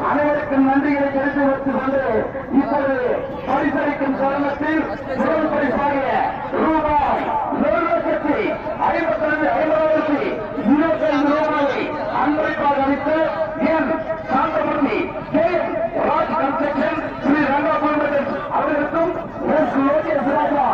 அனைவருக்கும் நன்றிகளை தெரிவித்து வைத்துக் கொண்டு இப்போது பரிசளிக்கும் தருணத்தில் முதல் பரிசாகிய ரூபாய் 1,52,50,25 ரூபாயை அன்பளிப்பாக அளித்து என் சாந்தமூர்த்தி கே ராஜ் கன்ஸ்ட்ரக்ஷன் ஸ்ரீ ரங்கா குழுமத்தில் அவர்களுக்கும் லோகேஷ் ராஜா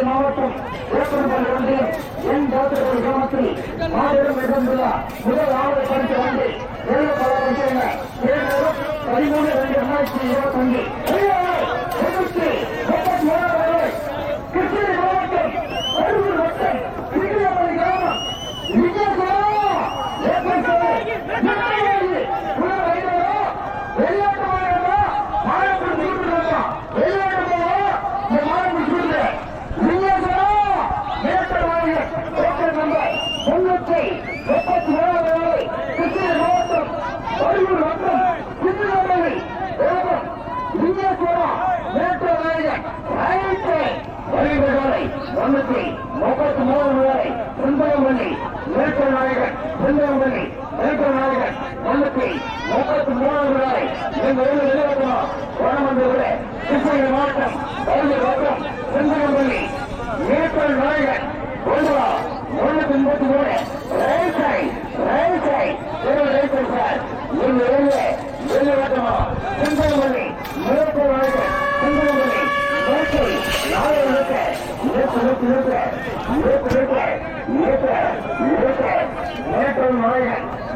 மாவட்டம் கிராமத்தில் முதல் ஆவண பரிசு வந்து 13/2/2025 கிருஷ்ணகிரி மாவட்டம் அருகூர் வட்டம் திருச்சிராப்பள்ளி கிராமம்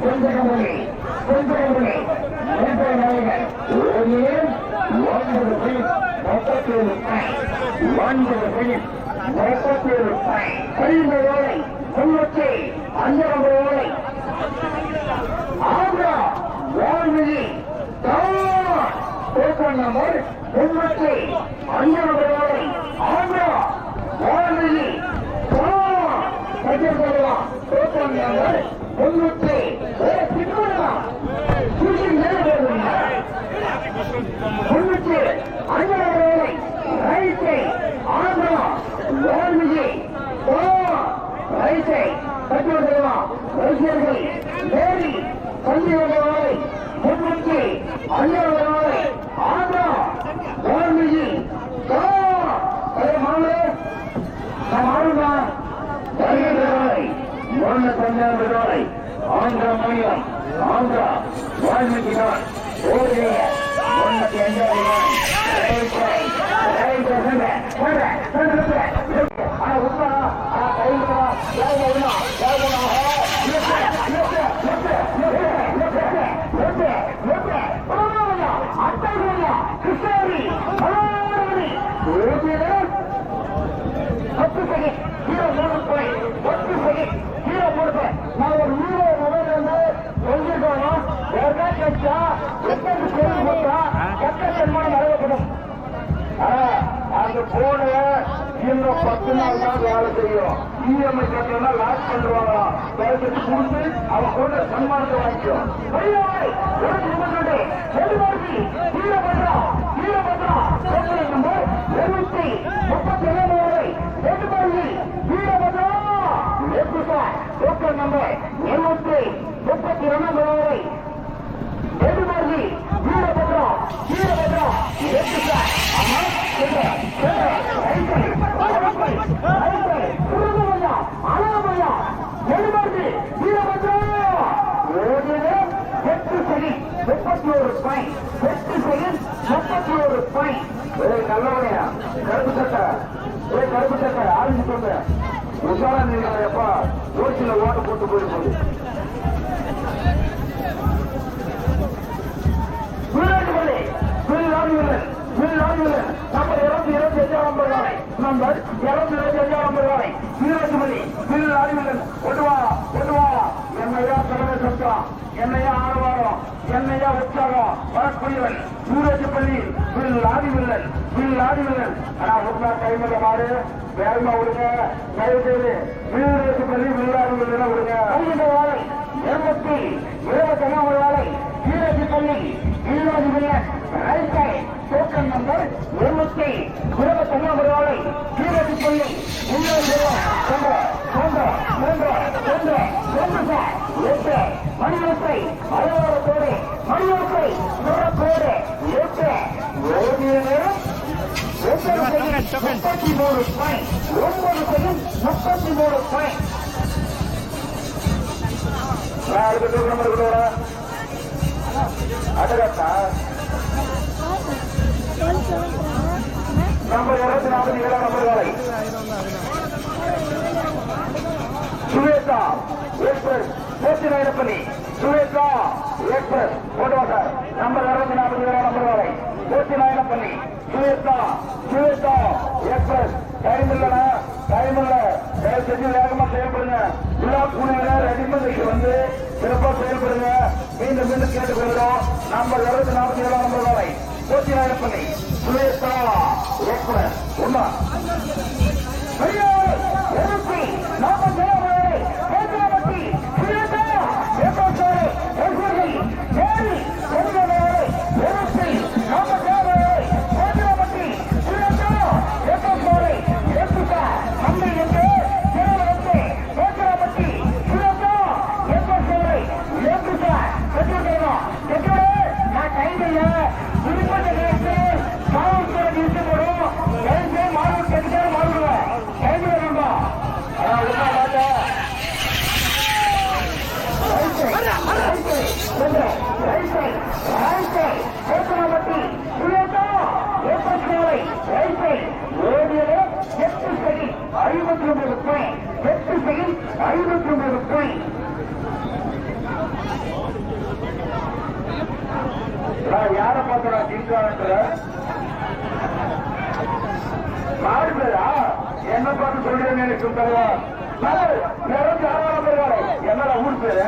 கொஞ்சம் ஆந்திரா மாநிலம் ஆந்திரா வால்மீகி தான் ஓடிய ஒன்னுக்கு நான் ஒரு மொபைல் வந்து சொல்லிருக்கோம் அந்த போன இன்னும் 10 நாள் தான் வேலை செய்யும். இஎம்ஐ கட்டணா லாக் பண்ணுவாங்க. கொடுத்து அவன் கொண்ட சன்மானத்தை வாங்கிக்கும். நம்பர் 232 எதுமாரி வீரபத்ரம் வீரபத்ரம் அழகமையா எதுமாரி Veerabhadram 8 second 31 point 8 second 31 point. நல்லவனையா கருப்பு சட்டை ஆரஞ்சு சொல்ற உஷாரா நீங்கப்பா ஓசில ஓட்ட போட்டு போயிருப்போது நம்பர் 225 வீராஜமணி வீரராஜமணி கொண்டுவா என்னையா தலைமை சட்டம் என்னையா ஆரவாரம் என்னையா உற்சாகம் வரக்கூடியவன் சூரஜப்பள்ளி வீரராஜமல்லன் ஆனா ஒரு கைமல்ல மாறு வேகமா விடுங்க. தயவு செய்து வீரராஜப்பள்ளி வீரராஜமல்லன் விடுங்க. 221 வாழை வீரராஜப்பள்ளி வீரராஜமல்லன் ரைட் சைட் டோக்கன் நம்பர் 221 வாழை வீரராஜப்பள்ளி மணியோசை அலுவலகத்தோடு மணியோசை சுரத்தோடு ஓடிய நேரம் 33 பாயிண்ட் 9 செகண்ட் 33 பாயிண்ட். அடகத்தா நம்பர் 247 நம்பர் வாழை சுவேதா எக்ஸ்பிரஸ் போட்டி நாயப்பள்ளி சுவேதா எக்ஸ்பிரஸ் போட்டுவாங்க. நம்பர் 247 நம்பர் வாழை போட்டி நாயப்பள்ளி சுவேதா எக்ஸ்பிரஸ். டைம் இல்ல செஞ்சு வேகமா செயல்படுங்க. விழா கூலியில ரெடிமேடுக்கு வந்து சிறப்பா செயல்படுங்க. மீண்டும் கேட்டுக்கொள்கிறோம். நம்பர் 247 நம்பர் வாழை போட்டி நாயப்பள்ளி சுவேதா எக்ஸ்பிரஸ் ஒன்னா மாடு நாலு பேரா என்ன பார்த்து சொல்றேன்னு எனக்கு தருவா என்னடா ஊர் பேரு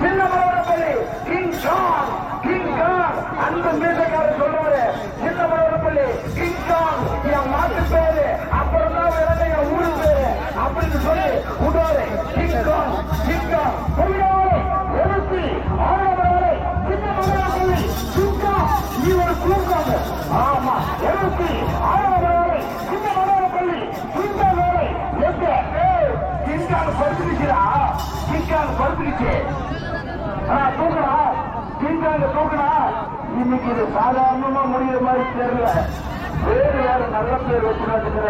சின்ன மலவரப்பள்ளி கிங் காங் கிங் காங் அந்த மீசக்காரர் சொல்றாரு சின்ன மலவரப்பள்ளி கிங் காங் என் மாட்டு பேரு அப்புறம் தான் வேற என் ஊரு பேரு அப்படின்னு சொல்லி விடுவாரு கிங் காங் கிங் காங் எழுச்சி ஆழவரை சின்ன மலவரப்பள்ளி கிங் காங் நீ ஒரு கூர்க்காங்க ஆமா எழுச்சி ஆழவரை சின்ன மலவரப்பள்ளி கிங் காங் வேலை எங்க கிங் காங் படுத்துக்கிச்சா கிங் காங் படுத்துக்கிச்சு தூக்குனா கிங்காங்க தூக்குனா இன்னைக்கு இது சாதாரணமா முடிகிற மாதிரி தெரியல வேறு யாரும் நல்ல பேர் வச்சுக்கிற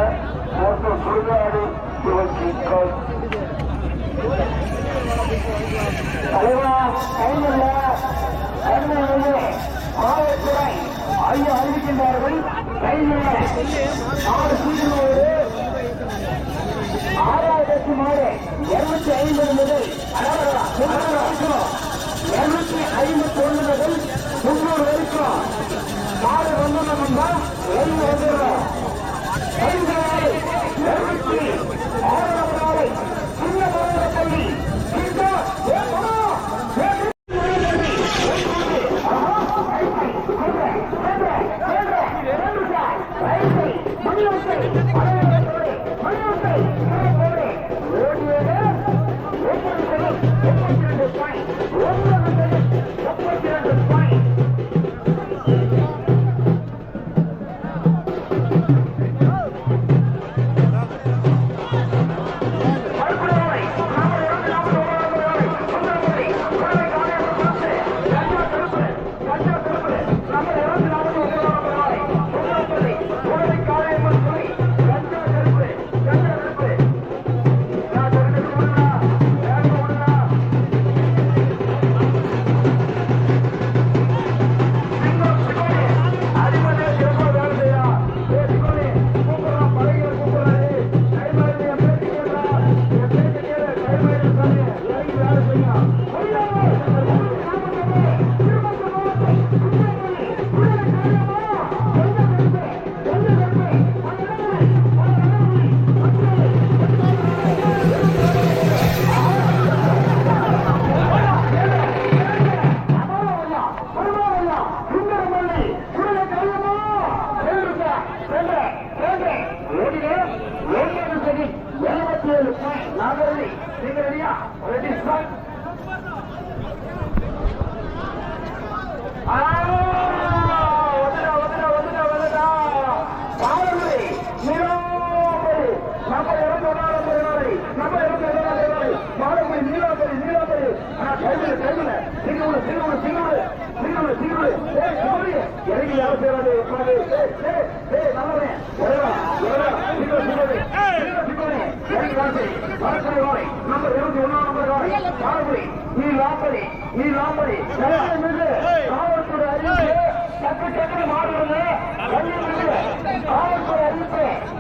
ஒருத்தர் சுடுகாடு இவன் கிங்காங் தலைவா கைவில்ல காவல்துறை ஐயா அறிவிக்கின்றார்கள் கைவில்ல 6 சீக்கிரம் 6,000 மாடு 250 முதல் 251 முதல் 300 வரைக்கும் மாடு வந்தோம்னா வெளியே வந்துடுறோம். 206 நாளை சின்ன பள்ளி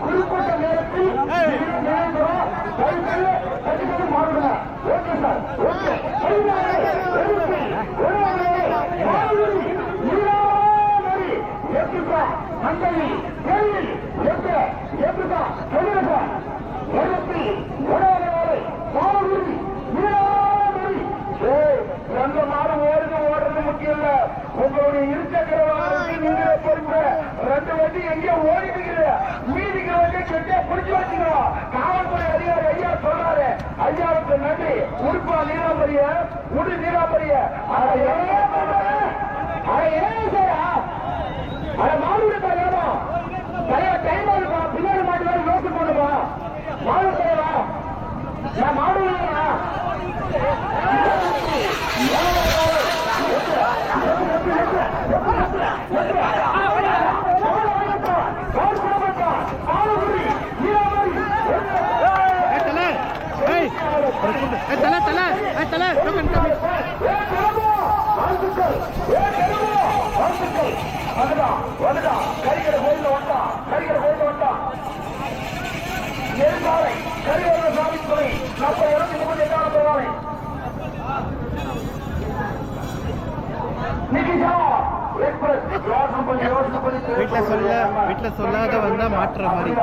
குறிப்பிட்ட நேரத்தில் உங்களுடைய இருசக்கர வாகனத்தில் நீங்களே பொறுப்பு 2 வண்டி எங்கே ஓடிட்டு மீதிக்கு வந்து கெட்டியா பிடிச்சு வச்சுக்கணும். காவல்துறை அதிகாரி ஐயா சொல்றாரு, ஐயாவுக்கு நன்றி. உடுப்பா நீலாம்பரிய உடு நீலாம்பரிய மாடுடைய வேணும் தலைவர் டைம் ஆகுப்பா. பின்னாடி மாட்டு வேறு நோக்கு போடுப்பா. மாடு தலைவா நான் மாடு கரிகர கோயில வந்தான் நெருங்காலை கரிகர சாமி துறை 40-28 போவாங்க. நிகிஷா எக்ஸ்பிரஸ் வீட்டுல சொல்லாத வந்தா மாற்றுற மாதிரி.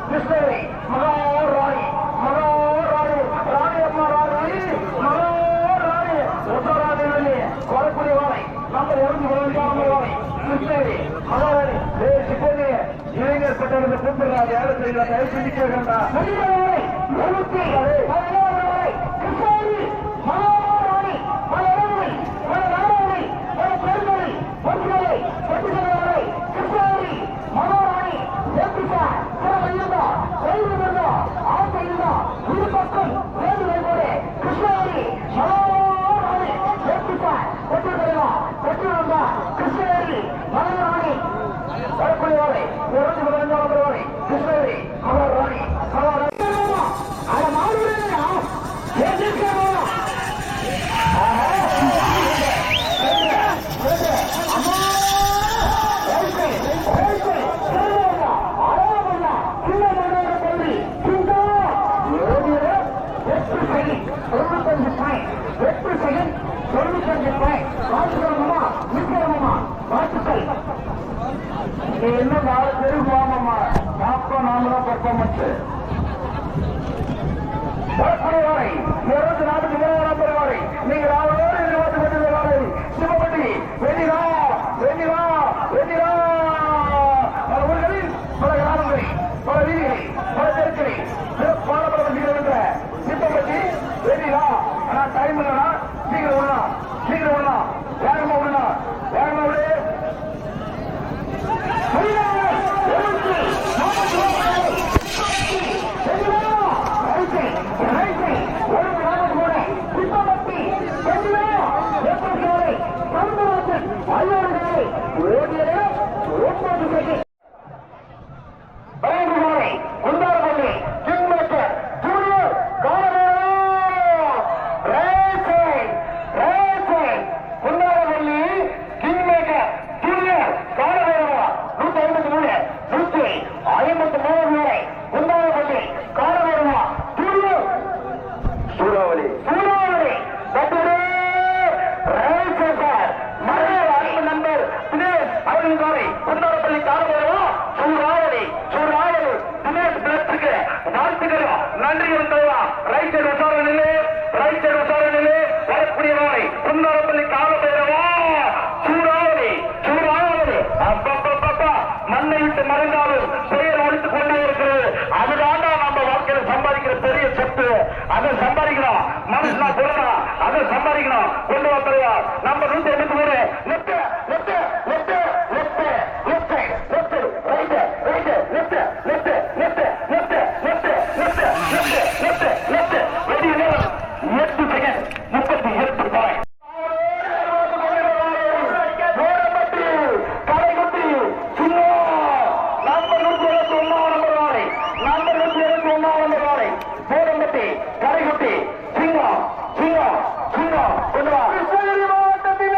கிருஷ்ணகிரி மகாராணி மகாராணி ராணி அம்மா ராணி மகாராணி உத்தராணி வரக்கூடிய வாழை நம்பர் 212 வாழை கிருஷ்ணகிரி மகாராணி இளைஞர் பட்டணத்தை கூப்பிடுறாங்க. யாரும் தெரியல, தயவு செஞ்சு கேட்கறா. இன்னும் 4 பேருக்கு வாங்கம்மா. நாற்பது நாமதான் பர்ஃபார்மன்ஸ். வரை 243 வரை நீங்கள் அவரோடு எதிர்பார்த்து வாழை சிவப்பட்டி வெண்ணிலா வெண்ணிலா வெண்ணிலா பல ஊர்களில் பல கிராமங்களில் பல வீதிகளில் பல தெருக்களில் சிறப்பான பல என்ற சிவப்பட்டி வெண்ணிலா. ஆனா டைம் இல்லைனா சீக்கிரம் விடலாம், சீக்கிரம் விடலாம், வேகமா விடலாம், வேகமா விடு. நன்றி விசாரணையிலே வரக்கூடிய நாளை சுந்தரப்பள்ளி காலபைரவா சூறாவளி சூறாவளி மண்ணை விட்டு மறைந்தாலும் பெயர் ஒழித்துக் கொண்டே இருக்கிறது. அதுதான் நம்ம வாழ்க்கையில சம்பாதிக்கிற பெரிய சொத்து. அதை சம்பாதிக்கணும், மனுஷனா சொல்லணும், அதை சம்பாதிக்கணும். கொண்டு வா தலைவா. நம்ம 183 left left left left left left right right left left left left left left left left ready 8 second 38 point. கரைகுட்டி சிங்கம் சிங்கம் சிங்கம் கொண்டு வா. கிருஷ்ணகிரி மாவட்டத்தின்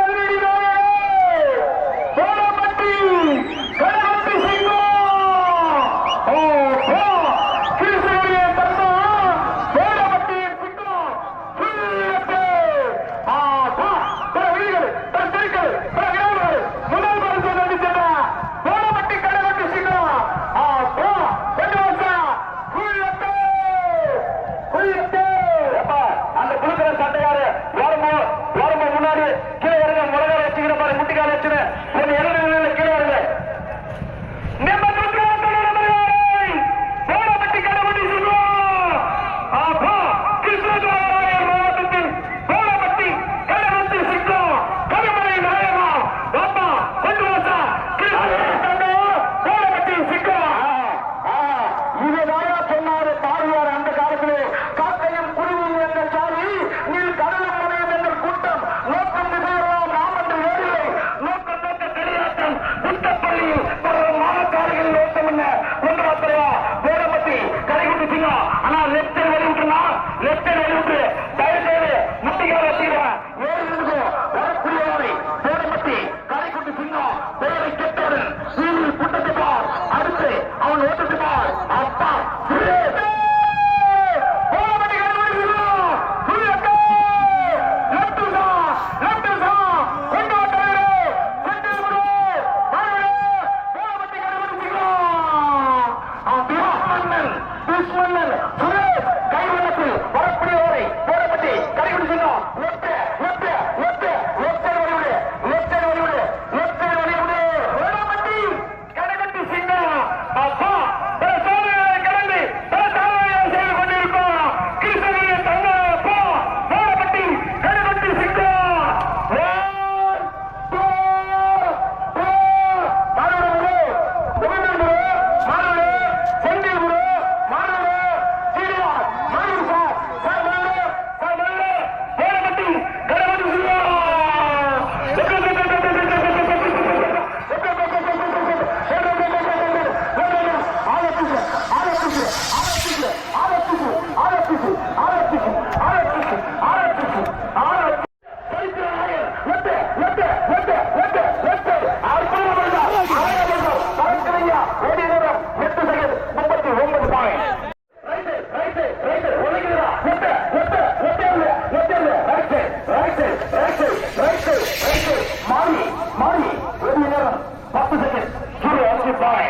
வாசிப்பாய்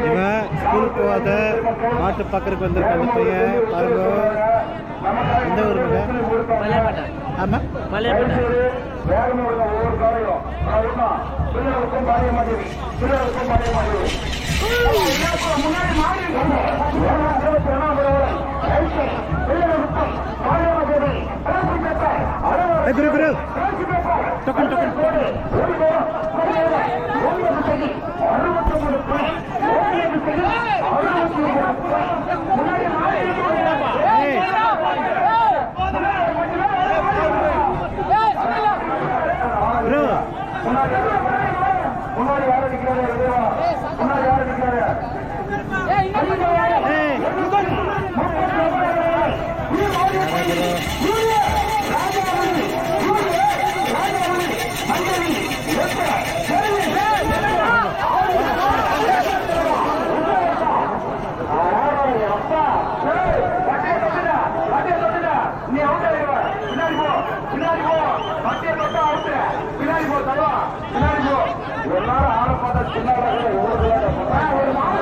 இவன் ஸ்கூல் போகாத மாட்டு பக்கத்துக்கு வந்திருக்க அந்த பையன் பாருங்க. எந்த ஊருங்க? ஆமாம், மலையப்பேட்டை. குரு குரு டொக்கன் டொக்கன் எல்லாரும் ஆளை பார்த்தா சின்ன ஒரு மாடு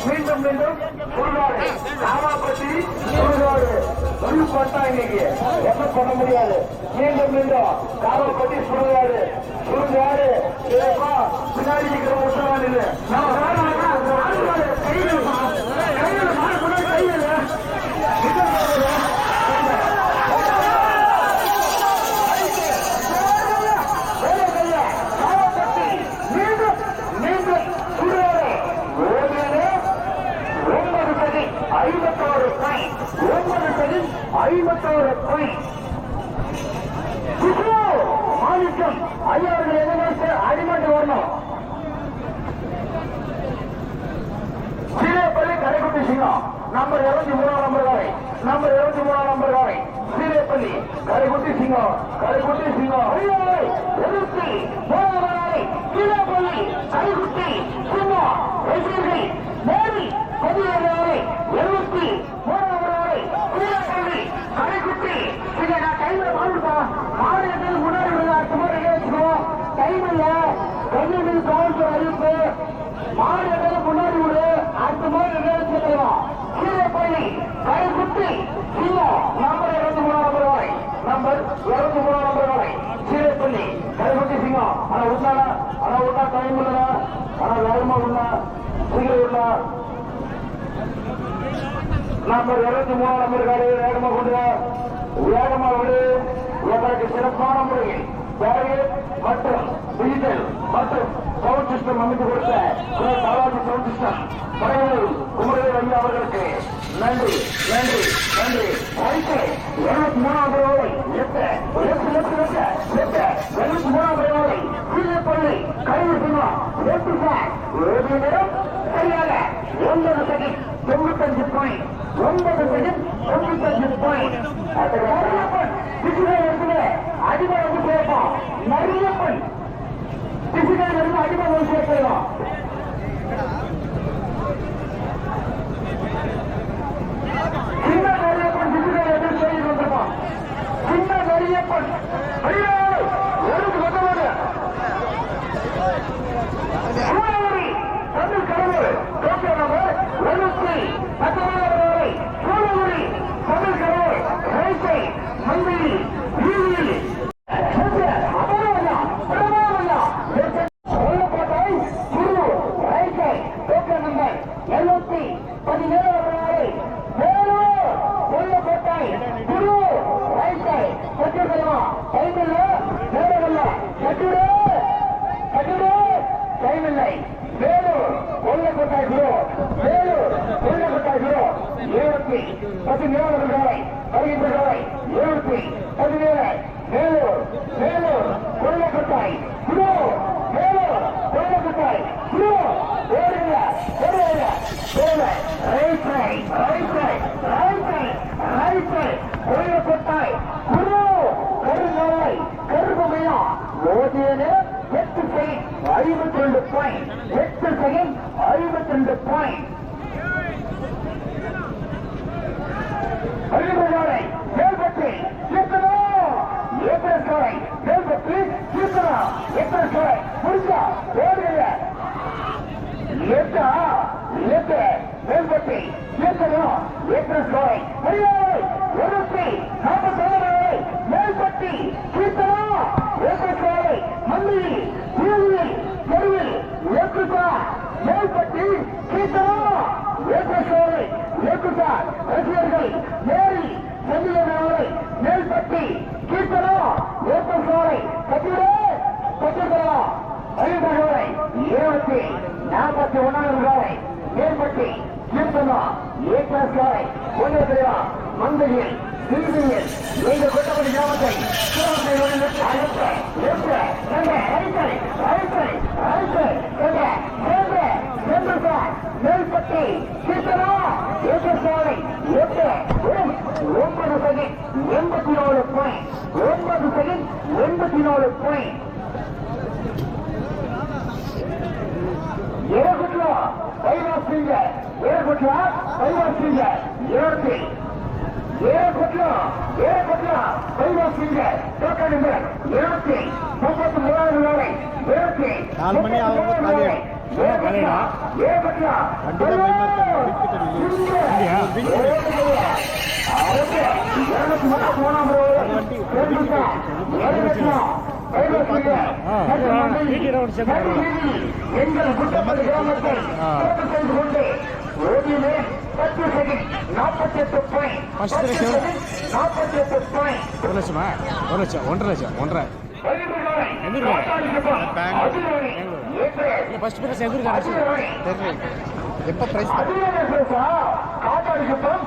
மீண்டும் மீண்டும் காமாப்பட்டி இன்னைக்கு என்ன பண்ண முடியாது. மீண்டும் மீண்டும் காமாப்பட்டி சுடுகாடு சுடுகாடு பின்னாடி உத்தரவாதி மாணிக்கம் ஐயாவர்கள் எதிர்த்து அடிமட்டு வரணும். சீரேப்பள்ளி கடைக்குட்டி சிங்கம் நம்பர் 23 நம்பர் வரை நம்பர் 23 நம்பர் வரை சீரேப்பள்ளி கடைக்குட்டி சிங்கம் எதிர்த்து சீரேப்பள்ளி கடைக்குட்டி சிங்கம் ரசிகர்கள் மேரி 17 73 சீரேப்பள்ளி கடைக்குட்டி இங்க நான் கையில வாழ்ப்பா மாநிலத்தில் முன்னாடி வச்சுக்குவோம். டைம் இல்ல கல்வி கவுன்சில் அறிவிப்பு மாநிலத்தில் முன்னாடி விடு அடுத்த மாதிரி நிகழ்ச்சிக்கலாம். சீரப்பள்ளி கடைக்குட்டி சிங்கம் நம்பர் 23 நம்பர் வரை நம்பர் 23 நம்பர் வரை சீரப்பள்ளி கடைக்குட்டி சிங்கம். ஆனா உண்ணா டைம் இல்ல ஆனா வேகமா உண்ணா சீக்கிரம் உண்ணா நம்பர் 23 நம்பர் காடு வேகமா கொண்டு வேகமா விடு. இதற்கு சிறப்பான முறையில் பேரியர் மற்றும் டிஜிட்டல் மற்றும் சவுண்ட் சிஸ்டம் அமைத்து கொடுத்த பாலாஜி சவுண்ட் சிஸ்டம் படைகள் குமரவேல் ஐயா அவர்களுக்கு நன்றி நன்றி நன்றி. 73 ஓவை 73 ஓவை சீரப்பள்ளி கைவிட்டுமா 8 சார் சரியாக 9 செகண்ட் 95 பாயிண்ட் 9 செகண்ட் 95 பாயிண்ட். அடிமை வந்து சேர்ப்போம். நிறைய பெண் பிசிக்கல் இருந்து அடிமை வந்து சேர்க்கலாம். சின்ன நிறைய பெண் பிசிக்கல் எதிர்த்து செய்து கொண்டிருப்பான். சின்ன நிறைய பெண் எடுத்து வந்தவர் சூழலி தமிழ் கடவுள் டோக்கியோ நம்பர் 19 சூழலி தமிழ் கடவுள் ரைசை மந்திரி வருகின்ற 8 செகண்ட் 52 பாயிண்ட் 8 செகண்ட் 52 பாயிண்ட் அழிவுகளை மேல்பற்றி சீக்கிரம் ஏற்றலை மேல்பற்றி சீக்கிரம் ஏற்றலை முடிச்சா ஓடுங்க ஏற்றா ஏற்ற மேல்பற்றி சீக்கிரம் ஏற்றலை முடியாது 147 மேல்பற்றி சீக்கிரம் ஏற்றலை மல்லி தீவில் தெருவில் ஏற்றுக்கா மேல்பற்றி சீக்கிரம் ஏற்றலை ஏற்றுக்கா ரசிகர்கள் மேரி செல்லியவர்களை மேல்பட்டி கீர்த்தனம் ஏற்றலை கட்டிடே கட்டிடலாம் அறிவுகளை 41 ரூபாய் மேல்பட்டி கீர்த்தனம் ஏற்றலை கொண்டிருக்கிறா மந்தையில் திருச்சியில் நீங்கள் கொட்டப்படி கிராமத்தை மேல்பட்டி கீர்த்தனம் ஏற்றலை 9 செகண்ட் 84 பாயிண்ட் 9 செகண்ட் 84 பாயிண்ட் ஏறக்குட்லா பைவாசிங்க ஏறக்குட்லா பைவாசிங்க ஏறக்குட்லா பைவாசிங்க டோக்கன் நம்பர் 233 ரூபாய் 4 மணி ஆகும் காலையில ஏறக்குட்லா எங்கள் குட்டப்பள்ளி கிராமத்தை செய்து கொண்டு ஓடியுமே 10 செகண்ட் 48 பாயிண்ட் 48 பாயிண்ட் 1 லட்சமா 1 லட்சம் 1.5 லட்சம் 1.5 ஃபர்ஸ்ட் பிரைஸ் எதிர்காலம் தெரியல எப்போ பிரைஸ் காத்தாடிக்கப்பம்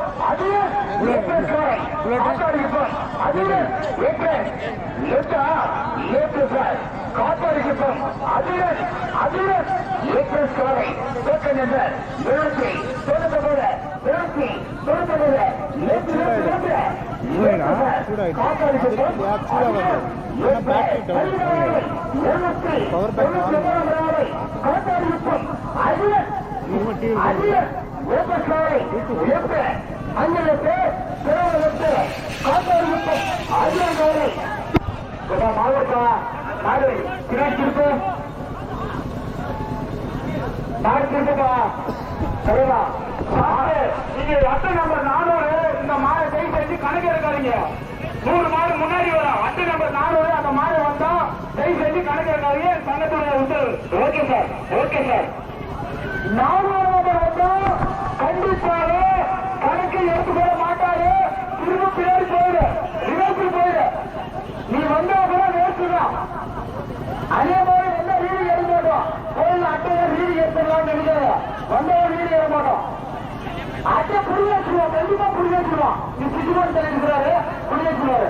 பவர் பேங்க் அட்டை நம்பர் 400 இந்த மாலை கை செஞ்சு கணக்கு எடுக்காதீங்க 100 மாடு முன்னாடி வரும் அட்டை நம்பர் 400 அந்த மாடு வந்தா கை செஞ்சு கணக்கு எடுக்காதீங்க சங்கத்துடைய உத்தரவு ஓகே சார் 400 வந்தா கண்டிப்பாக கணக்கு எடுத்துக்கொள்ள மாட்டாரு திரும்ப பின்னாடி போயிடு ரிவர்ஸ் போயிடு நீ வந்தா கூட வேஸ்டுதான் அதே மாதிரி எந்த ரீடி ஏற மாட்டோம் கோயில் அட்டையை ரீடி ஏற்றலாம்னு நினைக்காத வந்தவன் ரீடி ஏற மாட்டோம் அட்டை புரிய வச்சுருவோம் கண்டிப்பா புரிய வச்சுருவோம் நீ சிசுமன் தெரிவிக்கிறாரு புரிய வச்சுருவாரு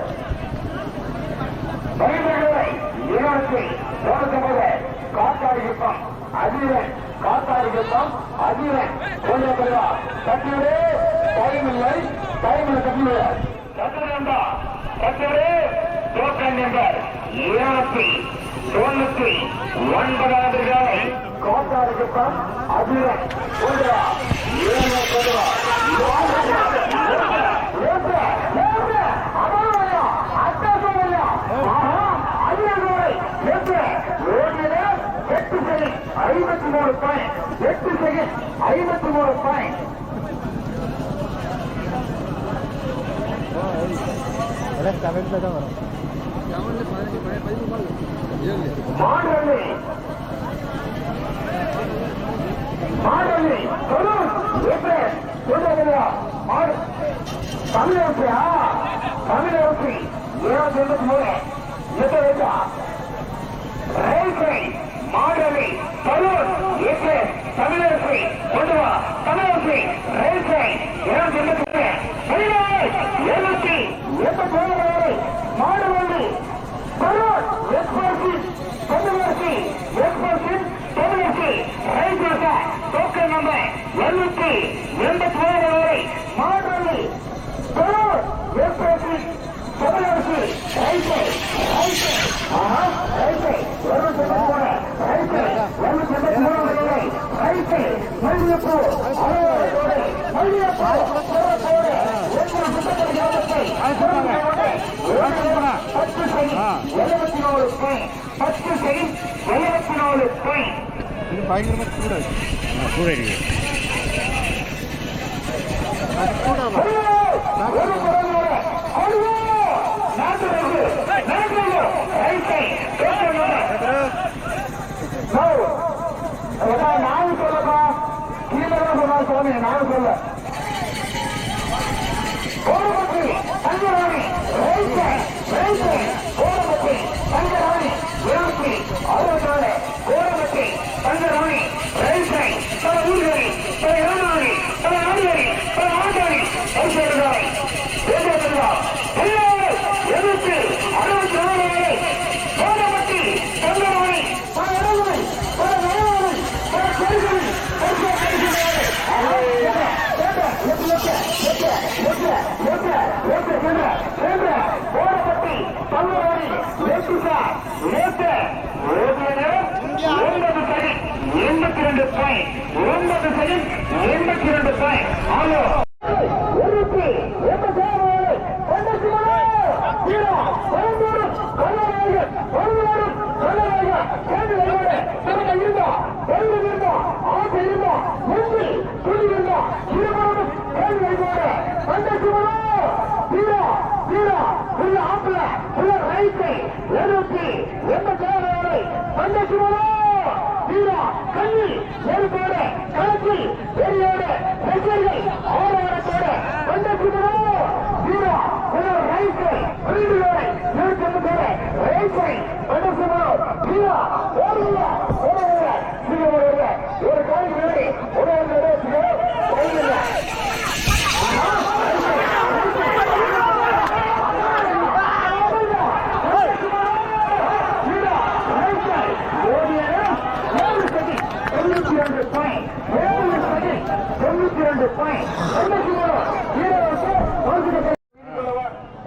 வழிமுறை 299 காத்தாடி யுத்தம் அதிரன் காத்தாடி யுத்தம் அதிரன் கொஞ்சம் பெறுவா கட்டிவிடு டைம் இல்லை கட்டிவிடு கட்டிவிடு டோக்கன் நம்பர் 299 காத்தாடி யுத்தம் அதிரன் கொண்டுவா கமெண்ட்ல தான் வரும் தமிழரசி 23 மாடலி கரூர் ஏற்று தமிழரசி கொண்டு வா தமிழரசி ரயில்வே 789 மாடவண்டி கரூர் எக்ஸ்பிரசி தமிழரசி எக்ஸ்பிரசி தமிழரசி ரயில்வே டோக்கன் நம்பர் 787 மாடவண்டி கரூர் எக்ஸ்பிரசி தமிழரசி ரயில்வே பயங்கரமாக கூட கூட இருக்கு. அது கூட நான் சொல்லப்பா கீழே சொன்னா சுவாமி நான் சொல்ல கோடபட்டி தங்கராணி கோடபட்டி தங்கராணி 264 கோடபட்டி தங்கராணி பல ஊர்களை பல இளநாளி பல ஆண்களை பல ஆண்டாளி ஐஸ்வர்யாய் 264 கோடபட்டி தங்கராணி பல இடங்களை பல நகரங்களை பல கோயில்களில் கோடபட்டி பல்லூரி 82 பாயிண்ட் 82 பாயிண்ட் ஆலோ கண்ணில் நெருப்போட களத்தில் வெறியோட ரசிகர்கள் ஆரோரத்தோட வந்தசுமனோ வீரா ஒரு ரைசை வீடுகளோட நிறுத்தத்தோட ரைசை வந்தசுமனோ வீரா ஓடுங்க ஒரு கால் முன்னாடி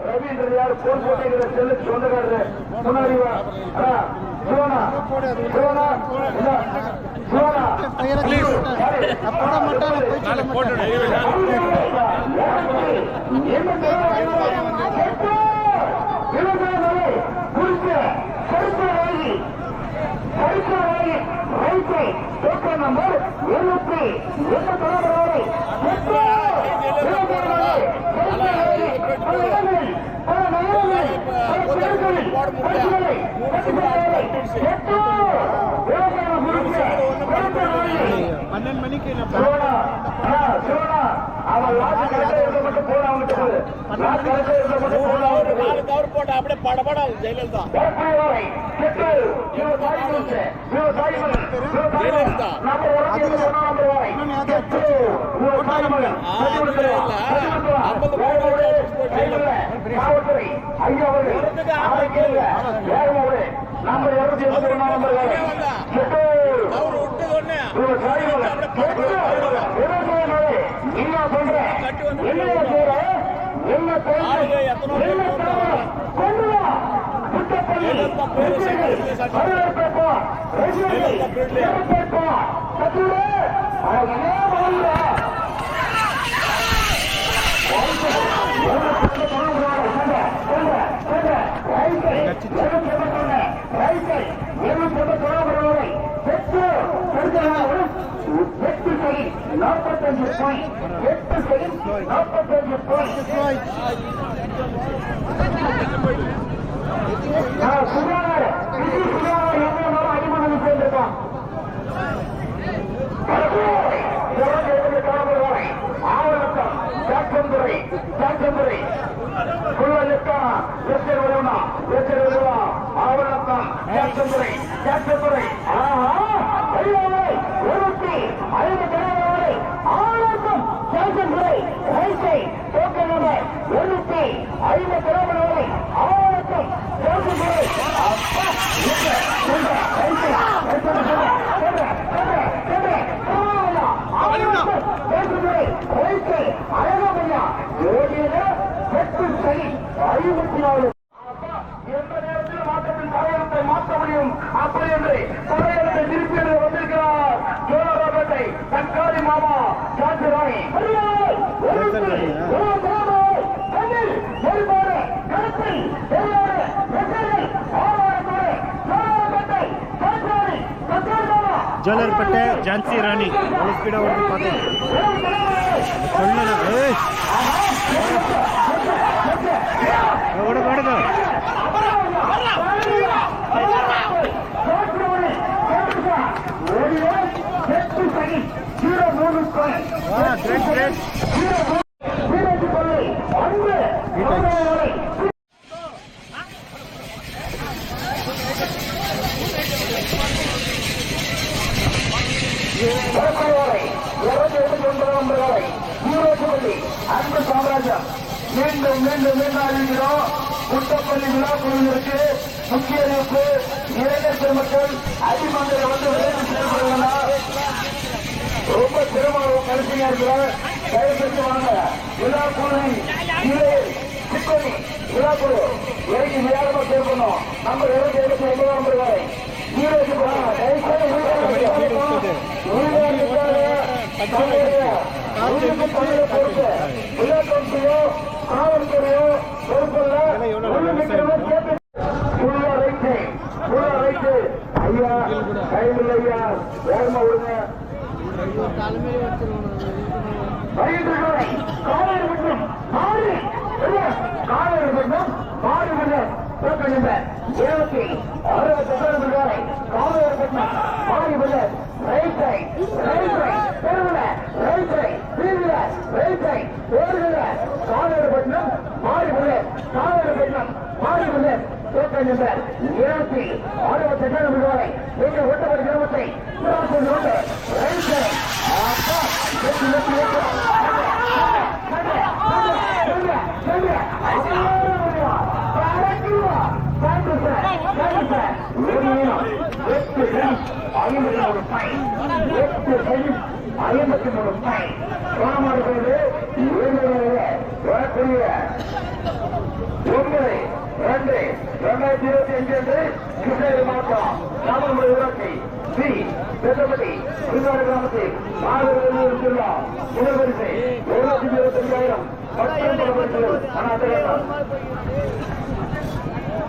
ரவீந்திரயார் போர் போட்டிக்கிற செல்லுக்கு சொந்தக்காரரு முன்னாடி போட மாட்டாங்க நம்பர் 12 மணிக்கு அவன் மட்டும் போன அப்படியே படபட Jayalalithaa number 45 point 8 second 45 point சுகாதார அடிமணம் சேர்ந்திருக்கான் ஆவணக்கம் சாக்கந்துறை ஆவணக்கம் சாக்கந்துறை எந்த நேரத்தில் மாற்றத்தின் தலையத்தை மாற்ற முடியும் அப்படி என்று தலையத்தை திருப்பி வந்திருக்கிறார் ஜோலாபேட்டை தக்காளி மாமா சாந்திராணி ಜೋಲರ್ಪೇಟೆ ಝಾನ್ಸಿ ರಾಣಿ ಒಳ್ಳೆ ಸ್ಪೀಡ್ ಹೊಡೆದು ಪಾತೆ ಹೊಡೆದು ಹೊಡೆದು ಗ್ರೇಟ್ ಗ್ರೇಟ್ அன்பு சாம்ராஜ்யம் மீண்டும் மீண்டும் மீண்டும் அறிவிக்கிறோம். குட்டப்பள்ளி விழா குழுவினருக்கு முக்கிய அறிவிப்பு. இளைஞர் பெருமக்கள் அடிமந்திரம் வந்து விரைந்து செயல்படுவதா ரொம்ப சிரமமாக கருத்தியா இருக்கிற தயவுசெய்து வாங்க. விழா குழு சிக்கோனி விழா குழு இறங்கி விளையாடமா சேர்க்கணும். நம்ம 279 ரூபாய் ஈரோடு விளையாட்டுறையோ காவல்துறையோ பொறுப்பல்ல. ஐயா கையில் ஐயா வேகமா விடுங்க. காவேரி மற்றும் மாறி காவேரி மற்றும் மாறி மன்னர் புறக்கணிந்த 76 ரூபாய் காவேரி மற்றும் மாறி மன்னர் ரைட் சைட் தெருவில் ரைட் சைட் தீவிர ரைட் சைட் தேர்தல காவேரி பட்டினம் மாறி மன்னர் காவேரி பட்டினம் மாறி மன்னர் புறக்கணிந்த 768 ரூபாய் நீங்கள் ஒட்டப்பட்ட கிராமத்தை ரைட் சைட் கிருஷ்ணகிரி மாவட்டம் நாமக்கல் ஊராட்சி சி பெற்றபடி கிராமத்தில் மாணவர்கள் முதல்வரிசை 1,25,000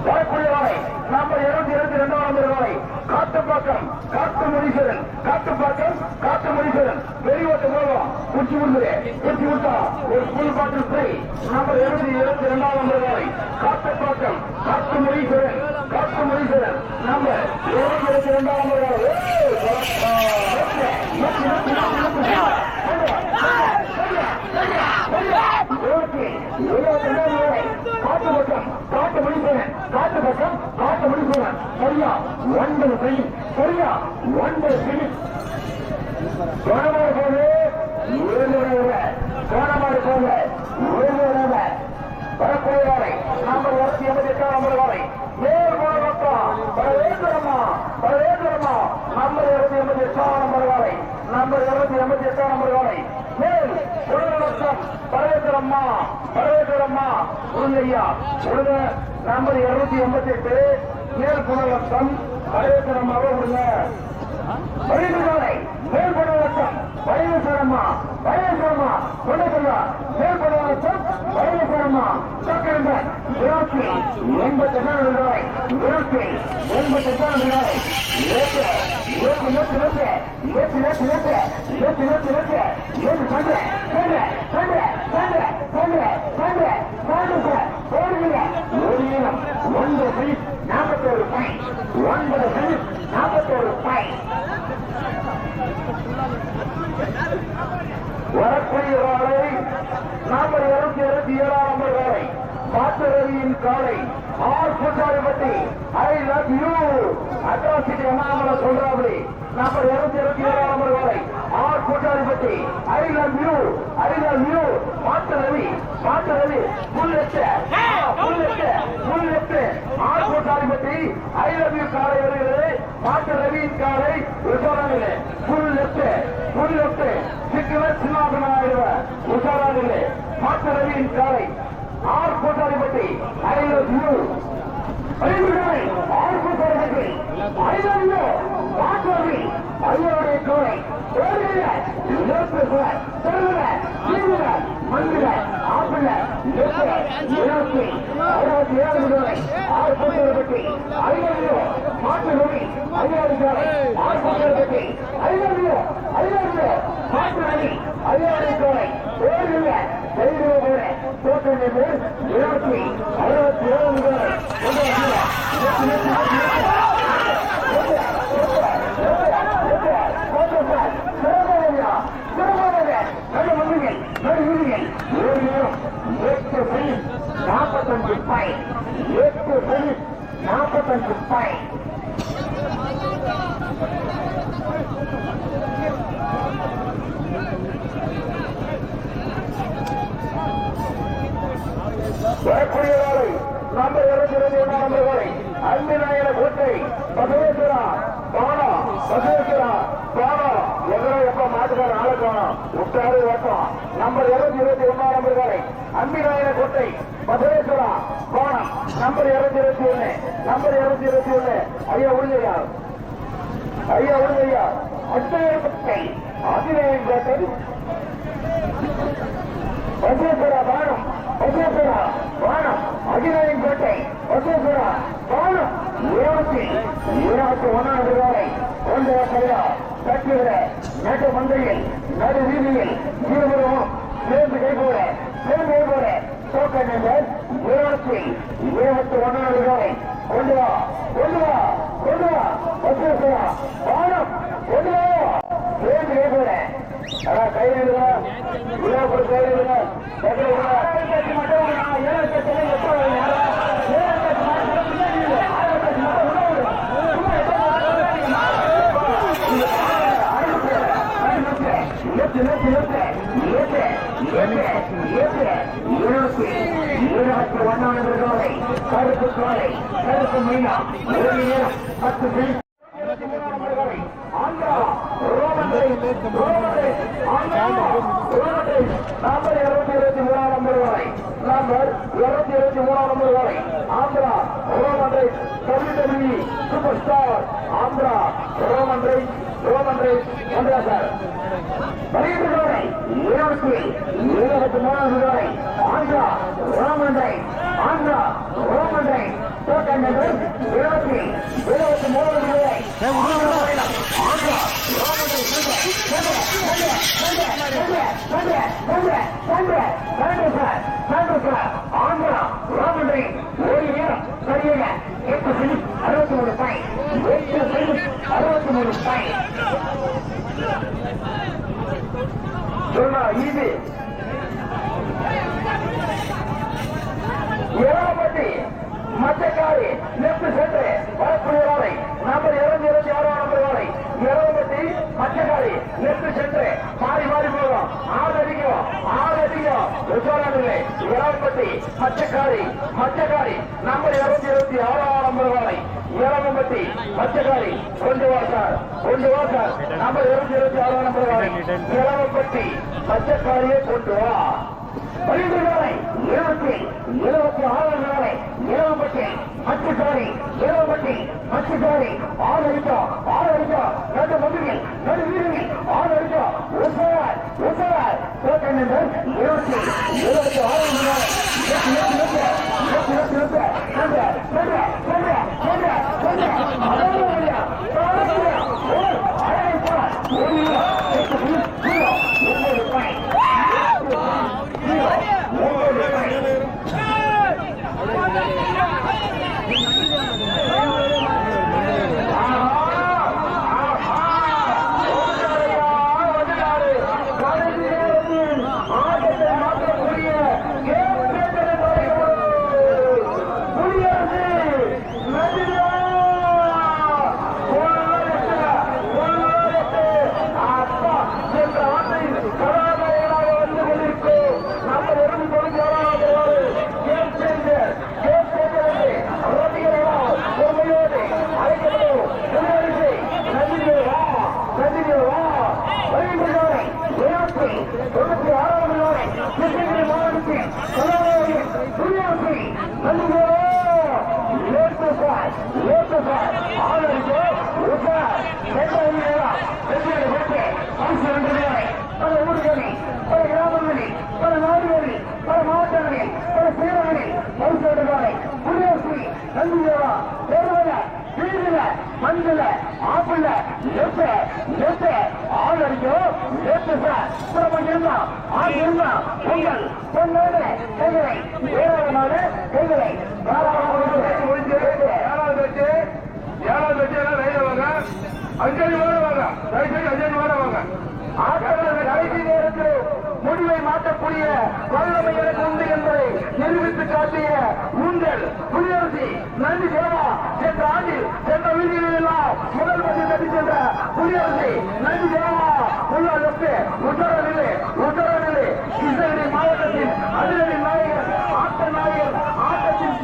வரக்கூடிய நம்பர் 222 ரூபாய் காட்டுப்பாக்கம் காட்டு முனீஸ்வரன் பெரியவட்ட மூலம் குச்சி விட்டா ஒரு ஸ்கூல் பாட்டில் ஃப்ரீ. நம்பர் 222 ரூபாய் காட்டுப்பாக்கம் காட்டு முனீஸ்வரன் நம்பர் 222 ரூபாய். காட்டு முடிப்பேன் சரியா 9 செய்யும் சரியா 9 செய்யும். கோணமாடு போல வரக்கூடிய நம்பர் 188 வாரை மேல் குணவட்டம் பரவேந்திரம்மா நம்பர் 288 வாரை நம்பர் 288 வாரை மேல் குணவட்டம் பரவேந்திரம்மா உருளையா உருள நம்பர் 288 மேல் குணவட்டம் பரவேந்திரம்மாவை உருள மேல் குணவட்டம் பரவேந்திரம்மா மேல் குணவட்டம் பரவேந்திரம்மா 88 ரூபாய் 88 ரூபாய் வரக்கூடிய வாழை நம்பர் 227 வாழை பாத்திரவியின் காலை ஆர்ப்பாட்டி I love you atrocity Annamalai சொல்றாப்படி நம்பர் 227 வாழை ஆர்ப்பாட்டி ஐ லவ் யூ பாத்திரவி ஆர்ப்பாட்டி ஐ லவ் யூ காலை வருகிறது. பாத்திரவியின் காலை விசாரணையிலே புல் லெப்ட் சின்னாபனாயிடுவார் உஷாரானிலே பாத்திரவியின் காலை ஆர்ப்பாட்டி ஐ லவ் யூ ஆர்ப்பாட்டி ஐ லவ் யூ பாத்திரவி ஐயோடைய கோரை மந்திர மாப்பிள்ள 67 ரூபாய் 6 போட்டி 50 மாட்டு ரூபாய் 50 ரூபாய் 6 போட்டி 50 மாட்டு ரூபாய் 50 ரூபாய் ஓடுங்க செய்து போறே போட்டு 67 ரூபாய் வரக்கூடிய வேலை நம்பர் 21 நம்பர் வரை அன்பிநாயன கோட்டை பசவேஸ்வரா பானா பசவேஸ்வரா பானா எதிரோ எப்ப மாட்டுக்கார ஆளை காணும் விட்டாரு ஓட்டம் நம்பர் 221 நம்பர் வரை அன்பிநாயன கோட்டை பசவேஸ்வரா பானம் நம்பர் 221 நம்பர் 221 ஐயா உறுதியா ஐயா உறுதியா அட்டை ஆதிநாயகன் கோட்டை பசவேஸ்வரா பானம் பசவேஸ்வரா பானம் அகிலாயின் கோட்டை பசவேஸ்வரா பானம் 21 ரூபாய் ஒன்றைய கையா கட்டுகிற நடு மந்தையில் நடு வீதியில் இருவரும் சேர்ந்து கைகூட டோக்கன் நம்பர் 21 ரூபாய் கொண்டு வா பசவேஸ்வரா பானம் கொண்டு வா சேர்ந்து கைகூட கையில் இருக்கா விழாப்பூர் கையில் இருக்கா கருப்பு காலை கருப்பு மைனா 10 ஆந்திரா நம்பர் 223 நம்பர் வரை நம்பர் 223 நம்பர் வரை Andhra Roman rice WWE super star Andhra Roman rice ஒன்றா சார் 23 வரை Andhra Roman rice token number 23 வரை ஆந்திரா ராமன் ஒரு நேரம் சரியாக 63 பாயிண்ட் 63 பாயிண்ட் சொன்னா இது ஏழாம்பட்டி மச்சக்காரி லெப்ட் சென்று வரக்கூடிய வாழை நம்பர் 226 நம்பர் வாழை ஏழாம்பட்டி மச்சக்காரி லெப்ட் சென்று மாறி போகும் 6 அடிக்கும் ஏழாம்பட்டி மச்சக்காரி நம்பர் 226 நம்பர் வாழை ஏழாம்பட்டி மச்சக்காரி கொண்டு வா சார் நம்பர் 226 நம்பர் வாழை ஏழாம்பட்டி மச்சக்காரியை கொண்டு வா 76 மச்சக்காரி ஆறு அடிக்கா நடு மதுவில் நடு வீரவில் 6 அடிக்கா உசார் டோக்கன் நம்பர் 6 நந்தியவா தேர்வல வீடுல மண்ணுல ஆப்பிள நெத்த ஆள் அடிக்கும் நெத்து சார் இருந்தா ஆள் இருந்தா பொங்கல் பொங்கல் கைகளை ஏராளமான கைகளை ஏழாவது வச்சு வாங்க அஞ்சலி வாங்க அஞ்சலி வாங்க கடைசி நேரத்தில் முடிவை மாற்றக்கூடிய வல்லமை எனக்கு உண்டு என்பதை நிரூபித்து காட்டிய உங்கள் குடியரசி நன்றி தேவா சென்ற ஆண்டில் சென்ற வீதிகளில் எல்லாம் முதல் பற்றி தட்டி சென்ற குடியரசி நன்றி தேவா உள்ளே உத்தரவில்லை கிருஷ்ணகிரி மாவட்டத்தின் அதிரடி நாயகர் ஆட்ட நாயகர் ஆட்டத்தின்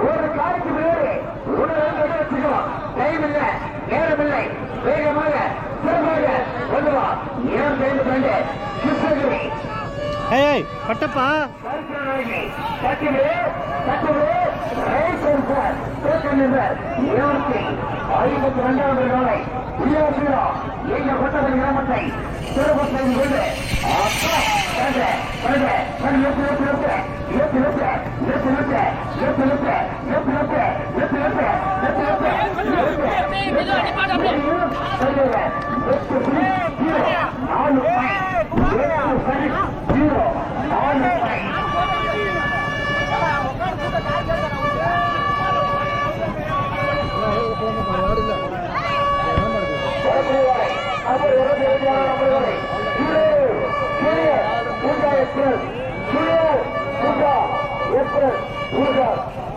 ஒரு காய்க்கு வேறு டைமில்லை நேரமில்லை வேகமாக சிறப்பாக கொண்டுவா 2 கிருஷ்ணகிரி பட்டப்பா கிராமத்தை சிறப்பு கொண்டு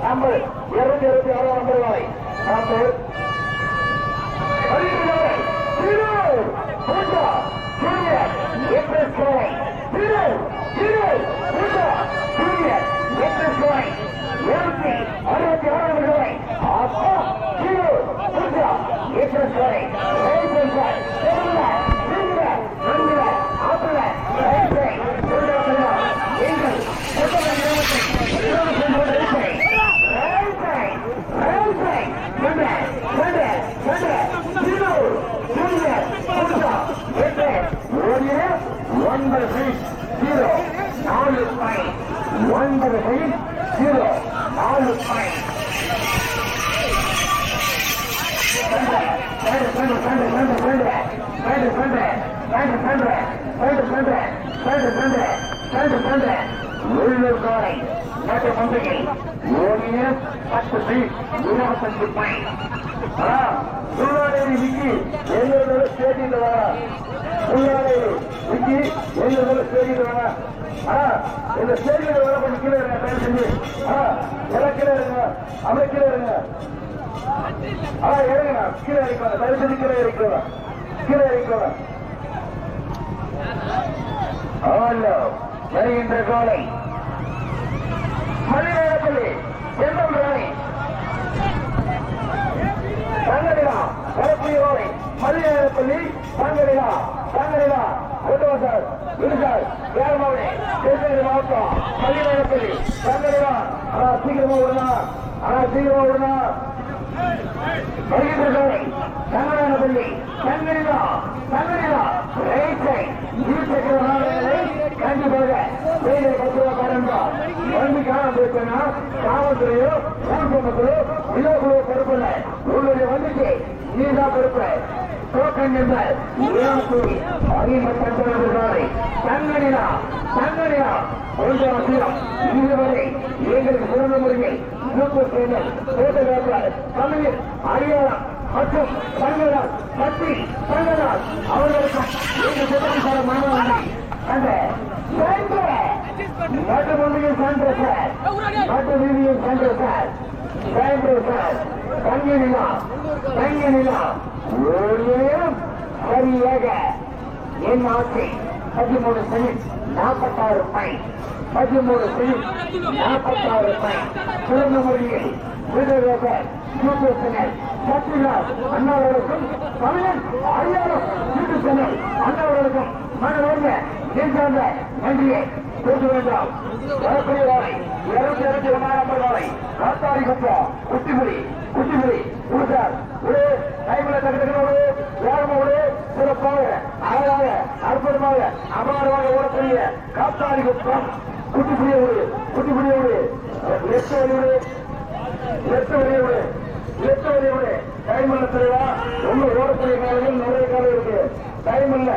நம்பர் 226 நம்பர் வரை 4 பாயிண்ட். உள்ளூர் காலை நாட்டு மந்திரிகள் ஓடியம் 10 ஃபீட் 25 பாயிண்ட். உள்ளாடேரி விக்கி எங்களோட ஸ்டேடியில் வர உள்ளாடேரி விக்கி எங்களோட ஸ்டேடியில் வர இந்த ஸ்டேடியில் வர கொஞ்சம் கீழே இருங்க தயவு செஞ்சு எல்லாம் கீழே இருங்க அப்படியே கீழே இருங்க இறங்குங்க கீழே இறக்கலாம் தயவு செஞ்சு கீழே இறக்கலாம் கீழே இறக்கலாம் வருகின்ற காலை மல்லிகைப்பள்ளி செந்தம் ராணி சங்கரிலா வரப்புரிய காலை மல்லிகைப்பள்ளி சங்கரிலா சங்கரிலா கொண்டுவாசார் விருசார் வேறுமாவளி கிருஷ்ணகிரி மாவட்டம் மல்லிகைப்பள்ளி சங்கரிலா சீக்கிரமா விடுனா வருகின்ற காலை சங்கரானப்பள்ளி சங்கரிலா சங்கரிலா ரைட் சைட் இருசக்கர வாகனங்களை கண்டிப்பாக செய்தி 10 ரூபாய் காரணம் வந்து காண போயிட்டா காவல்துறையோ ஊர் பொம்மங்களோ விழாக்குழு பொறுப்பில்லை உங்களுடைய வந்துச்சு நீதான் பொறுப்பு டோக்கன் நம்பர் 250 சங்கரிலா சங்கரிலா கொஞ்சம் அவசியம் இதுவரை எங்களுக்கு சிறந்த முறையில் சூப்பர் சேனல் போட்டோகிராஃபர் தமிழில் அடையாளம் மற்றும் சங்கரால் பற்றி சங்கரால் அவர்களுக்கும் எங்கள் சுதந்திர மாணவர்கள் அந்த நாட்டு மொழியில் சென்ற சார் நாட்டு வீதியில் சென்ற சார் சார் தங்கி நிலா ஓரியம் சரியாக என் ஆட்சி 13 செகண்ட் 46 பாயிண்ட் 13 செகண்ட் 46 பாயிண்ட் சிறந்த முறையில் வீரர்கள் சூப்பர் சேனல் சத்ரிலால் அண்ணாவர்களுக்கும் தமிழன் அடையாளம் யூடியூப் சேனல் அண்ணாவர்களுக்கும் மனவார்ந்த நெஞ்சார்ந்த நன்றியை பேச வேண்டாம். வரக்கூடிய வாழை 202 விமானம்பர் வாழை காத்தாரி குப்பம் குட்டிமுடி உடுசார் ஒரு கைவில தகவலோடு வேகமோடு சிறப்பாக அழகாக அற்புதமாக அபாரமாக ஓடக்கூடிய காத்தாரி குப்பம் குட்டிமுடியோடு எட்டு வழியோடு டைம் இல்ல தெரியவா ரொம்ப ஓடக்கூடிய காலையில் நிறைய காலம் இருக்கு டைம் இல்ல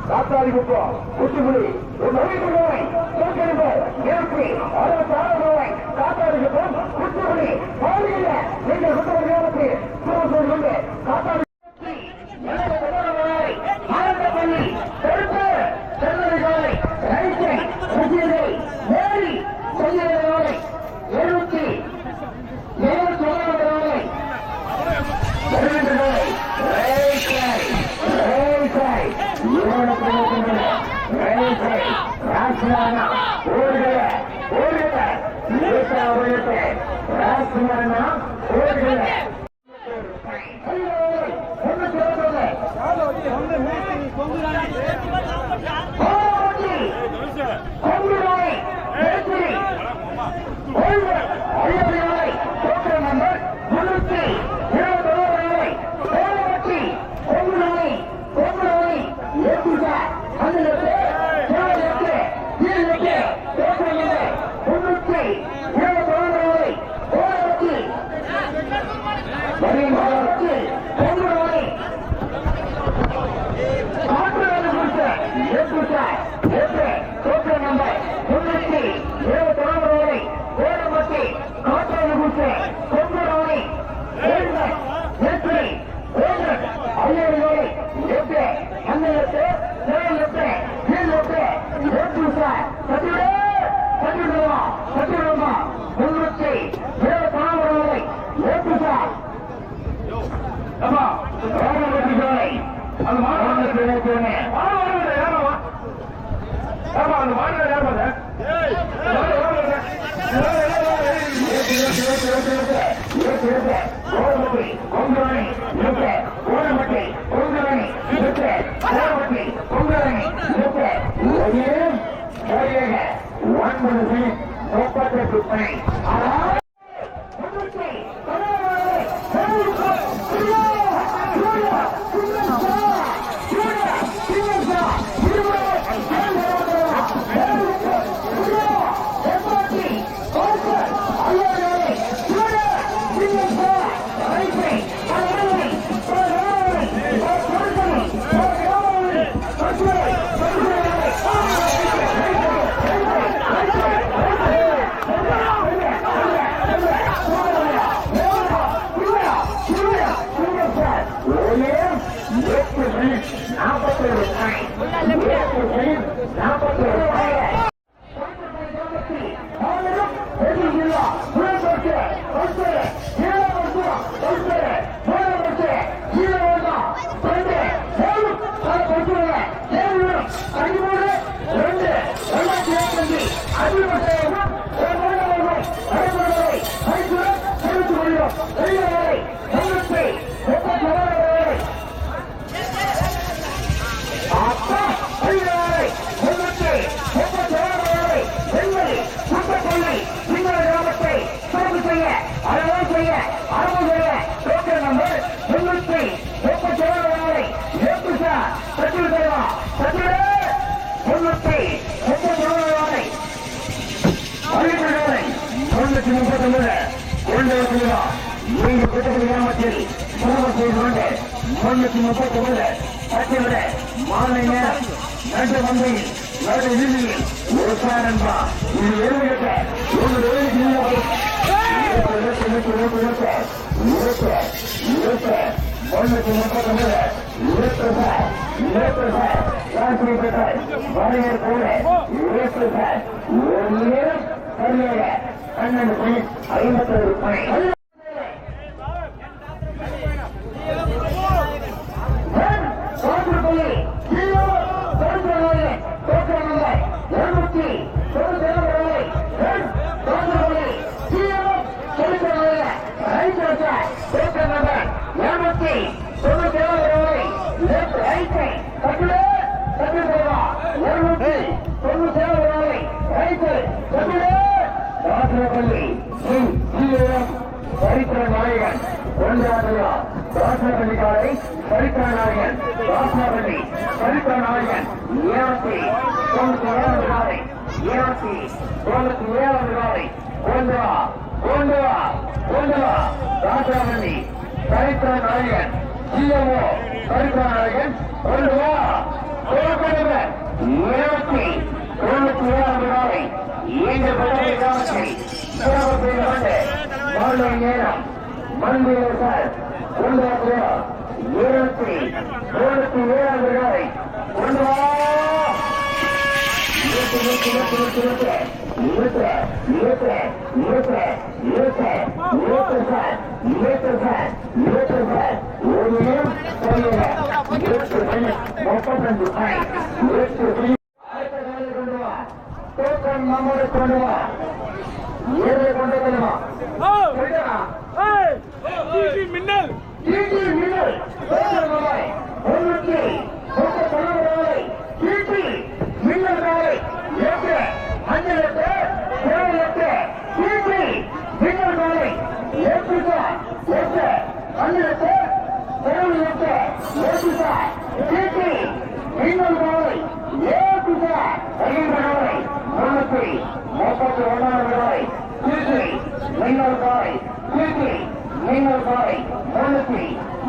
காத்தாடி குப்பம் குட்டிப்புலி ரூபாய் தோற்கடிப்பார் 66 ரூபாய் காத்தாடி குப்பம் குட்டிப்புலி பாலியில் நீங்கள் குற்றவாளிகளுக்கு சூழல் கொண்டு காத்தாடி ஆனந்தப்பள்ளி தெற்கு சென்னை காலை ரைட்டை சுஜீரை நேரி செய்ய காலை 1 41 பாயிண்ட் 41 பாயிண்ட் கிராமத்தில் சிரமம் செய்து கொண்டு 339 பட்டிவிட மாலை நேரம் நடு வந்தையில் நடு இறுதியில் நண்பா இது எழுதிட்ட கண்ணன் 51 பணி சரித்திர நாயகன் ஒன்றாவதா ராசனப்பள்ளி காலை சரித்திர நாயகன் ராசனப்பள்ளி சரித்திர நாயகன் 97 காலை 97 காலை ஒன்றா ராசனப்பள்ளி சரித்திர நாயகன் ஜிஎம்ஓ சரித்திர நாயகன் ஒன்றா 97 காலை எங்கள் கிராமத்தில் சிறப்பு மாலை நேரம் மண்ணிலே சார் 297 காலை நம்மோடு கொண்டு வா ஏழை கொண்டு வருமா மின்னல் மின்னல் மின்னல் காலை அஞ்சல் மின்னல் காலை மின்னல் காலை மின்னல் காலை மின்னல் காலை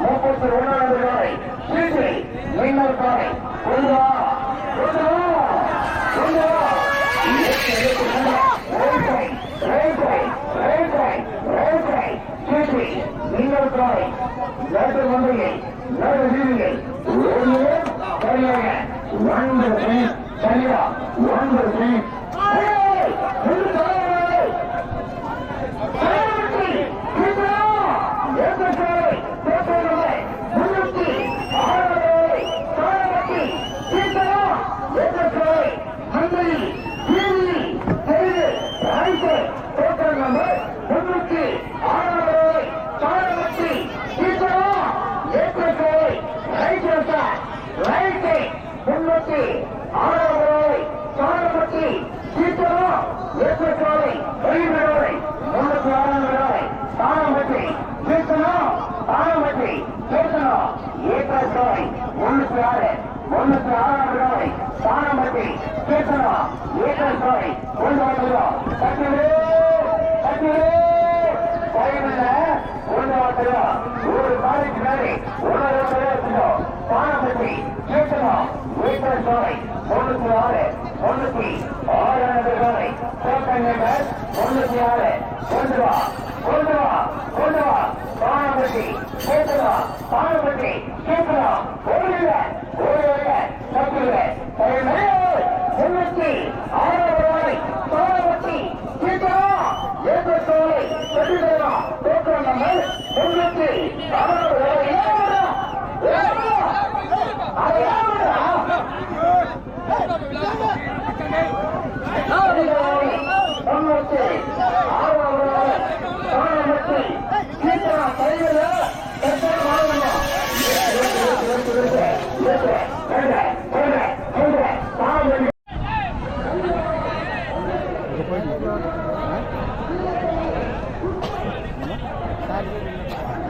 331 காலை மின்னல் காலை மின்னல் காலை நடு மந்தையை நடு வீதியை சரியாக 9 சரியா 9 கொண்டு வா பாலப்பட்டி கேட்கலாம், பாலப்பட்டி கேட்கலாம். ஓடில தப்பில்ல முன்னூத்தி 6 ரூபாய் பாலப்பட்டி கேட்கலாம். ஏற்றத்தோலை கட்டிடலாம். தோற்றம் நம்பர் 306 ரூபாய்.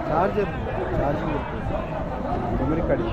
Charger memory card